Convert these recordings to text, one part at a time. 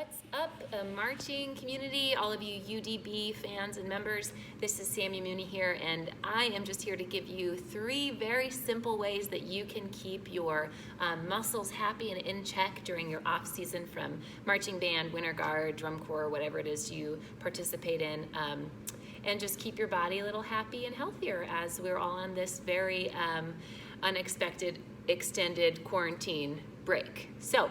What's up, marching community, all of you UDB fans and members? This is Samia Mooney here, and I am just here to give you 3 very simple ways that you can keep your muscles happy and in check during your off season from marching band, winter guard, drum corps, whatever it is you participate in, and just keep your body a little happy and healthier as we're all on this very unexpected extended quarantine break. So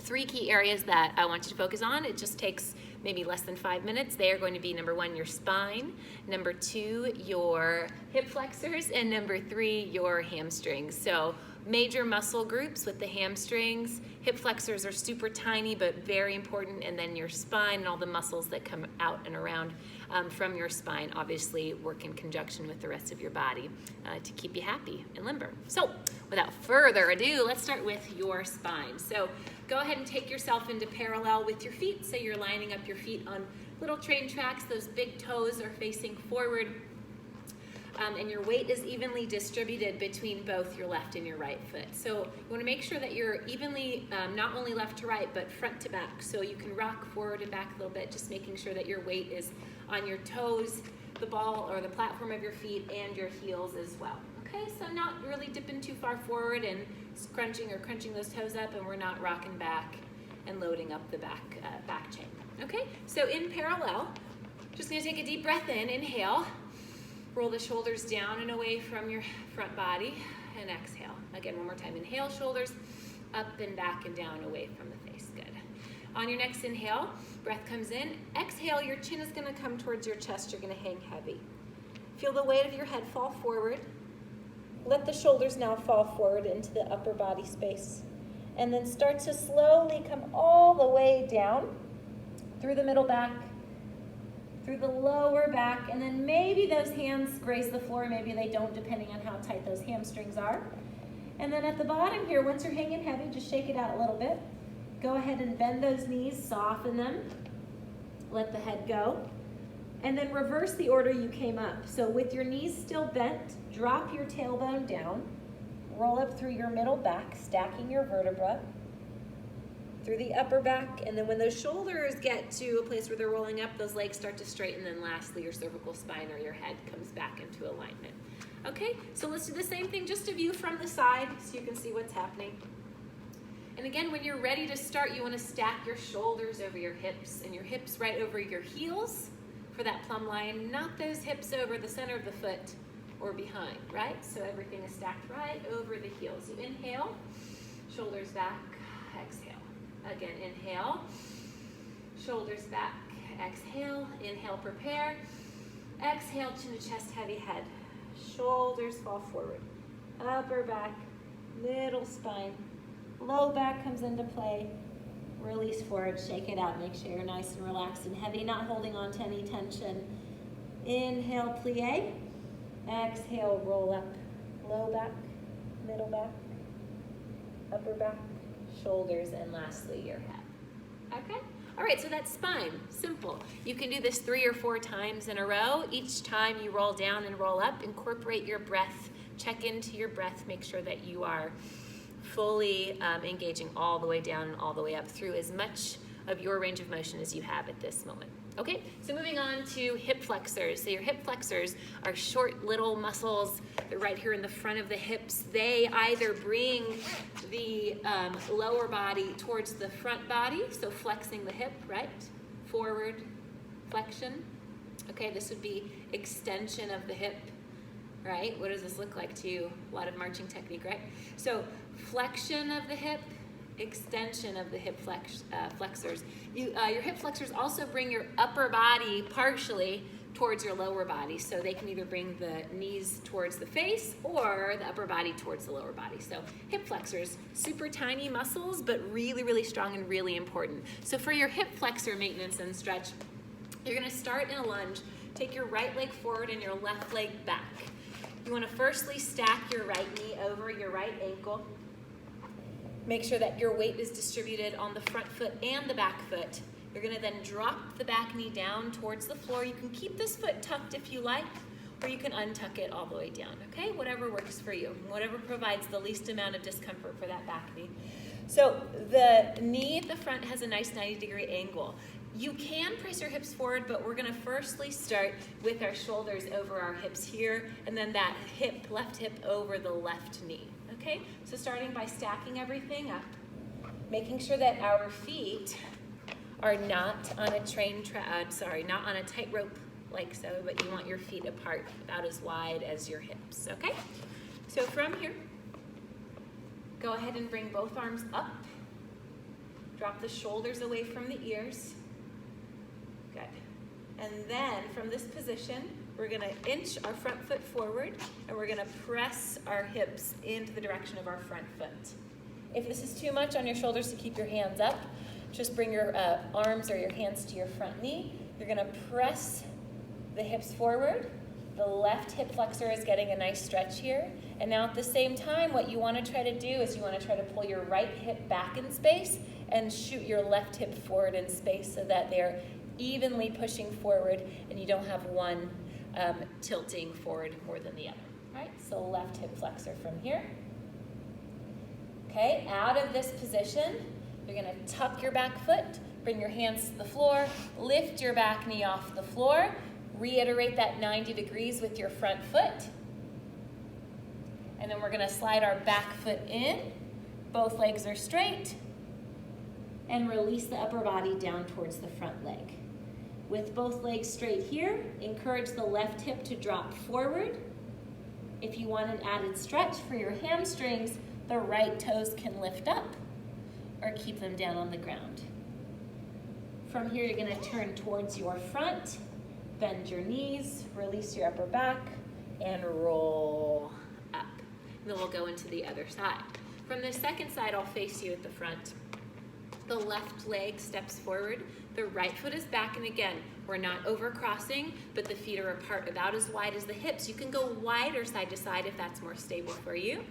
3 key areas that I want you to focus on. It just takes maybe less than 5 minutes. They are going to be number 1, your spine, number 2, your hip flexors, and number 3, your hamstrings. So major muscle groups with the hamstrings. Hip flexors are super tiny but very important, and then your spine and all the muscles that come out and around from your spine obviously work in conjunction with the rest of your body to keep you happy and limber. So without further ado, let's start with your spine. So go ahead and take yourself into parallel with your feet. So you're lining up your feet on little train tracks. Those big toes are facing forward. And your weight is evenly distributed between both your left and your right foot. So you want to make sure that you're evenly, not only left to right, but front to back. So you can rock forward and back a little bit, just making sure that your weight is on your toes, the ball or the platform of your feet, and your heels as well. Okay, so not really dipping too far forward and scrunching or crunching those toes up, and we're not rocking back and loading up the back chain. Okay, so in parallel, just gonna take a deep breath in, inhale. Roll the shoulders down and away from your front body, and exhale. Again, one more time. Inhale, shoulders up and back and down away from the face. Good. On your next inhale, breath comes in. Exhale, your chin is gonna come towards your chest. You're gonna hang heavy. Feel the weight of your head fall forward. Let the shoulders now fall forward into the upper body space. And then start to slowly come all the way down through the middle back, through the lower back, and then maybe those hands graze the floor, maybe they don't, depending on how tight those hamstrings are. And then at the bottom here, once you're hanging heavy, just shake it out a little bit. Go ahead and bend those knees, soften them, let the head go, and then reverse the order you came up. So with your knees still bent, drop your tailbone down, roll up through your middle back, stacking your vertebra, through the upper back, and then when those shoulders get to a place where they're rolling up, those legs start to straighten, and then lastly your cervical spine or your head comes back into alignment. Okay, so let's do the same thing, just a view from the side so you can see what's happening. And again, when you're ready to start, you want to stack your shoulders over your hips and your hips right over your heels for that plumb line, not those hips over the center of the foot or behind, right? So everything is stacked right over the heels. You inhale, shoulders back, exhale. Again, inhale, shoulders back, exhale, inhale, prepare, exhale, chin to chest, heavy head, shoulders fall forward, upper back, middle spine, low back comes into play, release forward, shake it out, make sure you're nice and relaxed and heavy, not holding on to any tension. Inhale, plie, exhale, roll up, low back, middle back, upper back, shoulders, and lastly your head. Okay? All right, so that's spine, simple. You can do this 3 or 4 times in a row. Each time you roll down and roll up, incorporate your breath, check into your breath, make sure that you are fully engaging all the way down and all the way up through as much of your range of motion as you have at this moment. Okay, so moving on to hip flexors. So your hip flexors are short little muscles. They're right here in the front of the hips. They either bring the lower body towards the front body, so flexing the hip, right? Forward flexion. Okay, this would be extension of the hip, right? What does this look like to you? A lot of marching technique, right? So flexion of the hip, extension of the hip flexors. Your hip flexors also bring your upper body partially towards your lower body, so they can either bring the knees towards the face or the upper body towards the lower body. So hip flexors, super tiny muscles, but really, really strong and really important. So for your hip flexor maintenance and stretch, you're gonna start in a lunge, take your right leg forward and your left leg back. You wanna firstly stack your right knee over your right ankle. Make sure that your weight is distributed on the front foot and the back foot. You're gonna then drop the back knee down towards the floor. You can keep this foot tucked if you like, or you can untuck it all the way down, okay? Whatever works for you, whatever provides the least amount of discomfort for that back knee. So the knee at the front has a nice 90-degree angle. You can press your hips forward, but we're gonna firstly start with our shoulders over our hips here, and then that hip, left hip over the left knee, okay? So starting by stacking everything up, making sure that our feet are not on a not on a tightrope like so, but you want your feet apart about as wide as your hips, okay? So from here, go ahead and bring both arms up. Drop the shoulders away from the ears. Good. And then from this position, we're gonna inch our front foot forward, and we're gonna press our hips into the direction of our front foot. If this is too much on your shoulders to keep your hands up, just bring your arms or your hands to your front knee. You're gonna press the hips forward. The left hip flexor is getting a nice stretch here. And now at the same time, what you wanna try to do is you wanna try to pull your right hip back in space and shoot your left hip forward in space so that they're evenly pushing forward and you don't have one tilting forward more than the other, right? So left hip flexor from here. Okay, out of this position, you're gonna tuck your back foot, bring your hands to the floor, lift your back knee off the floor, reiterate that 90 degrees with your front foot, and then we're gonna slide our back foot in, both legs are straight, and release the upper body down towards the front leg. With both legs straight here, encourage the left hip to drop forward. If you want an added stretch for your hamstrings, the right toes can lift up or keep them down on the ground. From here, you're gonna turn towards your front, bend your knees, release your upper back, and roll up. And then we'll go into the other side. From the second side, I'll face you at the front. The left leg steps forward, the right foot is back, and again, we're not overcrossing, but the feet are apart about as wide as the hips. You can go wider side to side if that's more stable for you.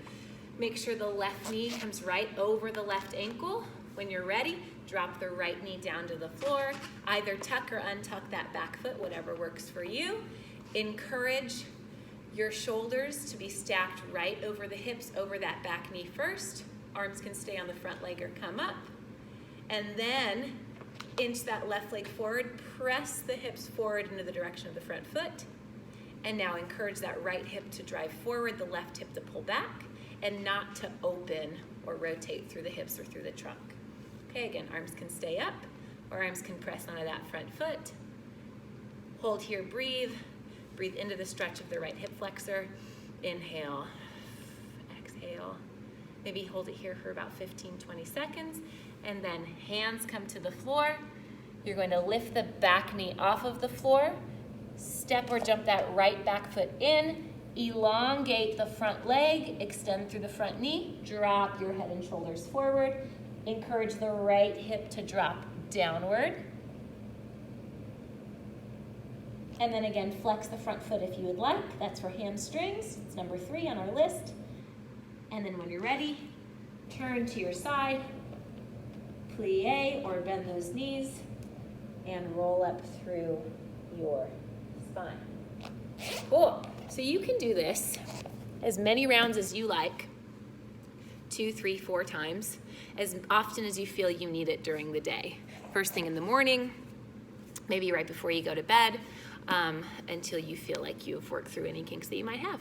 Make sure the left knee comes right over the left ankle. When you're ready, drop the right knee down to the floor. Either tuck or untuck that back foot, whatever works for you. Encourage your shoulders to be stacked right over the hips, over that back knee first. Arms can stay on the front leg or come up. And then inch that left leg forward, press the hips forward into the direction of the front foot. And now encourage that right hip to drive forward, the left hip to pull back, and not to open or rotate through the hips or through the trunk. Okay, again, arms can stay up, or arms can press onto that front foot. Hold here, breathe. Breathe into the stretch of the right hip flexor. Inhale, exhale. Maybe hold it here for about 15-20 seconds. And then hands come to the floor. You're going to lift the back knee off of the floor. Step or jump that right back foot in. Elongate the front leg, extend through the front knee, drop your head and shoulders forward. Encourage the right hip to drop downward. And then again, flex the front foot if you would like. That's for hamstrings. It's number 3 on our list. And then when you're ready, turn to your side, plie or bend those knees, and roll up through your spine. Cool. So you can do this as many rounds as you like, 2, 3, 4 times, as often as you feel you need it during the day. First thing in the morning, maybe right before you go to bed, until you feel like you've worked through any kinks that you might have.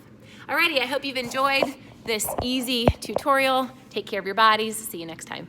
Alrighty, I hope you've enjoyed this easy tutorial. Take care of your bodies. See you next time.